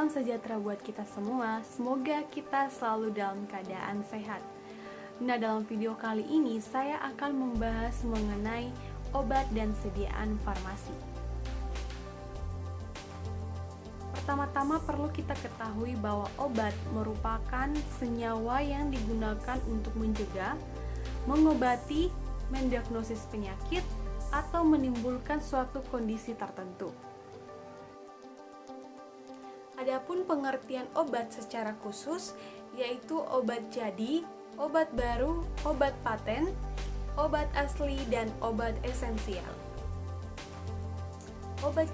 Salam sejahtera buat kita semua, semoga kita selalu dalam keadaan sehat. Nah, dalam video kali ini saya akan membahas mengenai obat dan sediaan farmasi. Pertama-tama perlu kita ketahui bahwa obat merupakan senyawa yang digunakan untuk mencegah, mengobati, mendiagnosis penyakit, atau menimbulkan suatu kondisi tertentu. Adapun pengertian obat secara khusus yaitu obat jadi, obat baru, obat paten, obat asli, dan obat esensial. Obat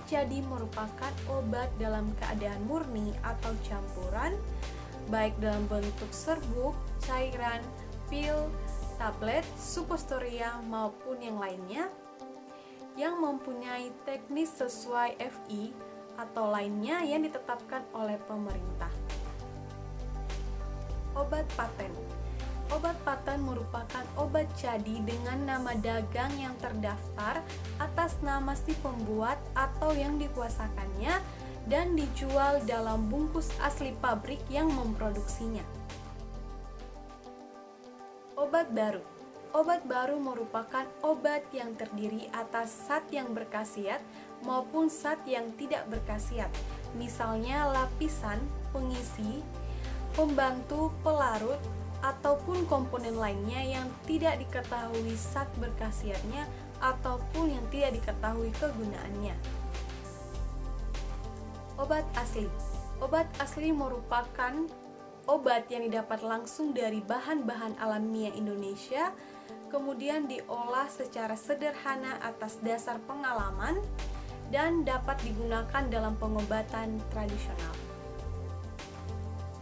jadi merupakan obat dalam keadaan murni atau campuran, baik dalam bentuk serbuk, cairan, pil, tablet, supositoria, maupun yang lainnya, yang mempunyai teknis sesuai FI atau lainnya yang ditetapkan oleh pemerintah. Obat paten. Obat paten merupakan obat jadi dengan nama dagang yang terdaftar atas nama si pembuat atau yang dikuasakannya dan dijual dalam bungkus asli pabrik yang memproduksinya. Obat baru. Obat baru merupakan obat yang terdiri atas zat yang berkhasiat maupun zat yang tidak berkhasiat, misalnya lapisan, pengisi, pembantu, pelarut, ataupun komponen lainnya yang tidak diketahui zat berkhasiatnya ataupun yang tidak diketahui kegunaannya. Obat asli. Obat asli merupakan obat yang didapat langsung dari bahan-bahan alamiah Indonesia, kemudian diolah secara sederhana atas dasar pengalaman dan dapat digunakan dalam pengobatan tradisional.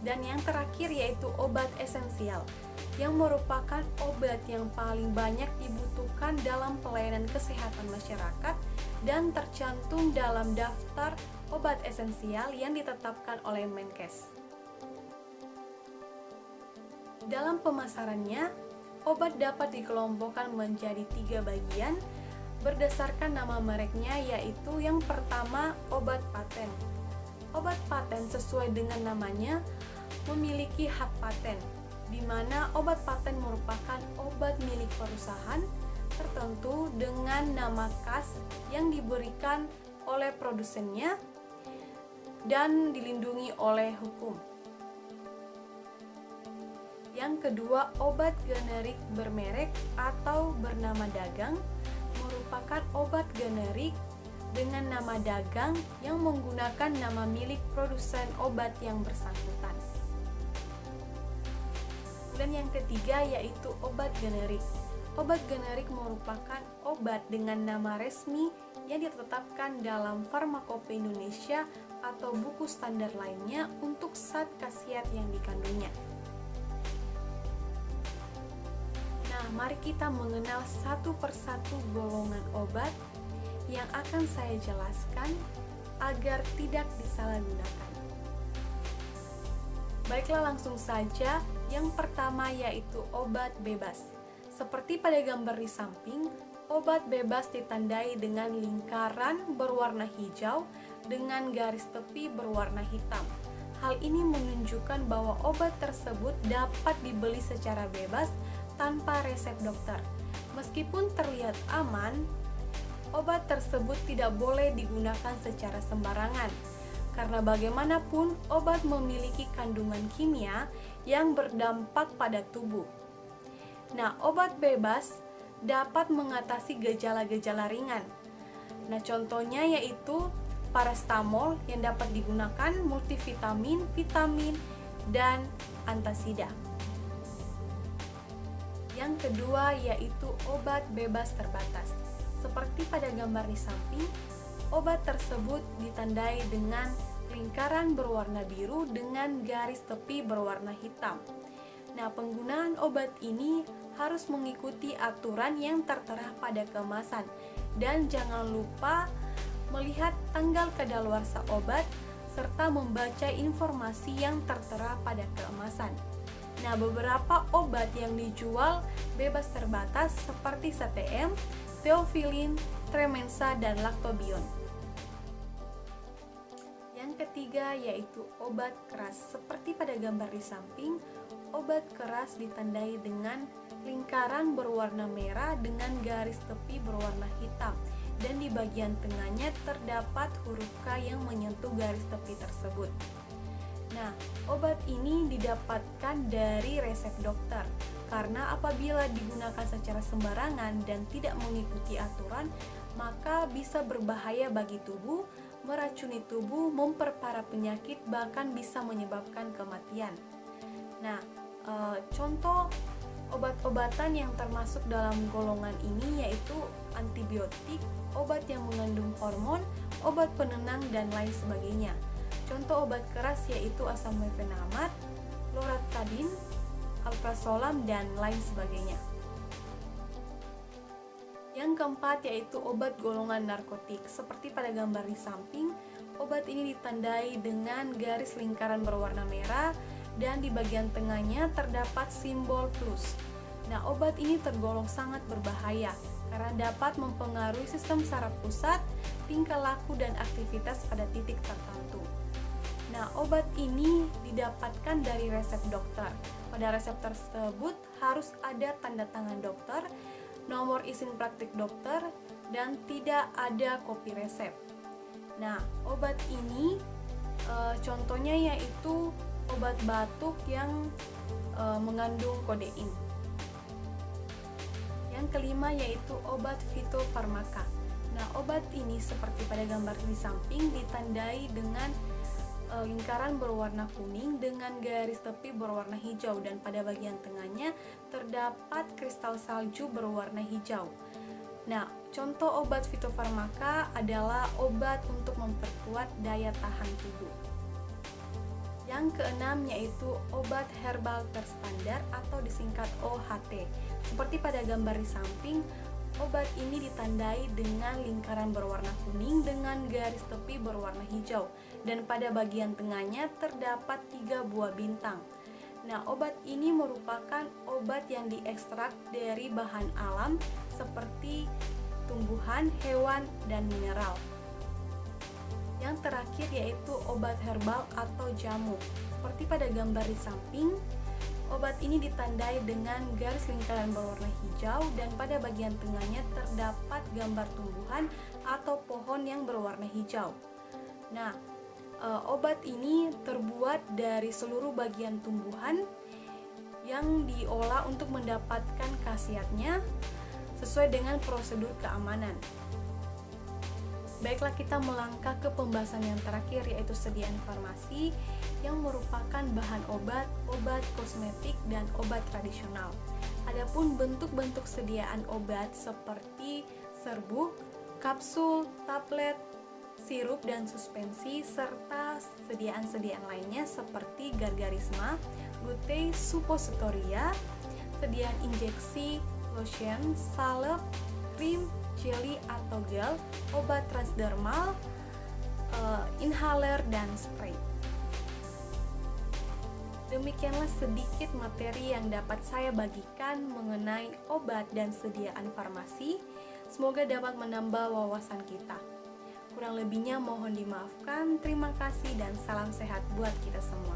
Dan yang terakhir yaitu obat esensial, yang merupakan obat yang paling banyak dibutuhkan dalam pelayanan kesehatan masyarakat dan tercantum dalam daftar obat esensial yang ditetapkan oleh Menkes. Dalam pemasarannya, obat dapat dikelompokkan menjadi 3 bagian berdasarkan nama mereknya, yaitu yang pertama obat paten. Obat paten sesuai dengan namanya memiliki hak paten, di mana obat paten merupakan obat milik perusahaan tertentu dengan nama khas yang diberikan oleh produsennya dan dilindungi oleh hukum. Yang kedua, obat generik bermerek atau bernama dagang merupakan obat generik dengan nama dagang yang menggunakan nama milik produsen obat yang bersangkutan. Dan yang ketiga yaitu obat generik. Obat generik merupakan obat dengan nama resmi yang ditetapkan dalam Farmakope Indonesia atau buku standar lainnya untuk zat khasiat yang dikandungnya. Nah, mari kita mengenal satu persatu golongan obat yang akan saya jelaskan agar tidak disalahgunakan. Baiklah, langsung saja. Yang pertama yaitu obat bebas. Seperti pada gambar di samping, obat bebas ditandai dengan lingkaran berwarna hijau dengan garis tepi berwarna hitam. Hal ini menunjukkan bahwa obat tersebut dapat dibeli secara bebas tanpa resep dokter. Meskipun terlihat aman, obat tersebut tidak boleh digunakan secara sembarangan, karena bagaimanapun obat memiliki kandungan kimia yang berdampak pada tubuh. Nah, obat bebas dapat mengatasi gejala-gejala ringan. Nah, contohnya yaitu paracetamol yang dapat digunakan multivitamin, vitamin, dan antasida. Yang kedua yaitu obat bebas terbatas. Seperti pada gambar di samping, obat tersebut ditandai dengan lingkaran berwarna biru dengan garis tepi berwarna hitam. Nah, penggunaan obat ini harus mengikuti aturan yang tertera pada kemasan dan jangan lupa melihat tanggal kadaluarsa obat serta membaca informasi yang tertera pada kemasan. Nah, beberapa obat yang dijual bebas terbatas seperti CTM, Theophylline, Tremensa, dan Lactobion. Yang ketiga yaitu obat keras. Seperti pada gambar di samping, obat keras ditandai dengan lingkaran berwarna merah dengan garis tepi berwarna hitam, dan di bagian tengahnya terdapat huruf K yang menyentuh garis tepi tersebut. Nah, obat ini didapatkan dari resep dokter, karena apabila digunakan secara sembarangan dan tidak mengikuti aturan, maka bisa berbahaya bagi tubuh, meracuni tubuh, memperparah penyakit, bahkan bisa menyebabkan kematian. Nah, contoh obat-obatan yang termasuk dalam golongan ini yaitu antibiotik, obat yang mengandung hormon, obat penenang, dan lain sebagainya. Contoh obat keras yaitu asam mefenamat, loratadin, alprazolam, dan lain sebagainya. Yang keempat yaitu obat golongan narkotik. Seperti pada gambar di samping, obat ini ditandai dengan garis lingkaran berwarna merah dan di bagian tengahnya terdapat simbol plus. Nah, obat ini tergolong sangat berbahaya karena dapat mempengaruhi sistem saraf pusat, tingkah laku, dan aktivitas pada titik tertentu. Nah, obat ini didapatkan dari resep dokter. Pada resep tersebut harus ada tanda tangan dokter, nomor izin praktik dokter, dan tidak ada kopi resep. Nah, obat ini contohnya yaitu obat batuk yang mengandung kodein. Yang kelima yaitu obat fitofarmaka. Nah, obat ini seperti pada gambar di samping ditandai dengan lingkaran berwarna kuning dengan garis tepi berwarna hijau, dan pada bagian tengahnya terdapat kristal salju berwarna hijau. Nah, contoh obat fitofarmaka adalah obat untuk memperkuat daya tahan tubuh. Yang keenam yaitu obat herbal terstandar atau disingkat OHT. Seperti pada gambar di samping, obat ini ditandai dengan lingkaran berwarna kuning dengan garis tepi berwarna hijau, dan pada bagian tengahnya terdapat 3 buah bintang. Nah, obat ini merupakan obat yang diekstrak dari bahan alam seperti tumbuhan, hewan, dan mineral. Yang terakhir yaitu obat herbal atau jamu. Seperti pada gambar di samping, obat ini ditandai dengan garis lingkaran berwarna hijau dan pada bagian tengahnya terdapat gambar tumbuhan atau pohon yang berwarna hijau. Nah, obat ini terbuat dari seluruh bagian tumbuhan yang diolah untuk mendapatkan khasiatnya sesuai dengan prosedur keamanan. Baiklah, kita melangkah ke pembahasan yang terakhir yaitu sediaan farmasi yang merupakan bahan obat, obat kosmetik, dan obat tradisional. Adapun bentuk-bentuk sediaan obat seperti serbuk, kapsul, tablet, sirup, dan suspensi, serta sediaan-sediaan lainnya seperti gargarisma, gutei, supositoria, sediaan injeksi, lotion, salep, krim, jelly atau gel, obat transdermal, inhaler, dan spray. Demikianlah sedikit materi yang dapat saya bagikan mengenai obat dan sediaan farmasi. Semoga dapat menambah wawasan kita. Kurang lebihnya mohon dimaafkan. Terima kasih dan salam sehat buat kita semua.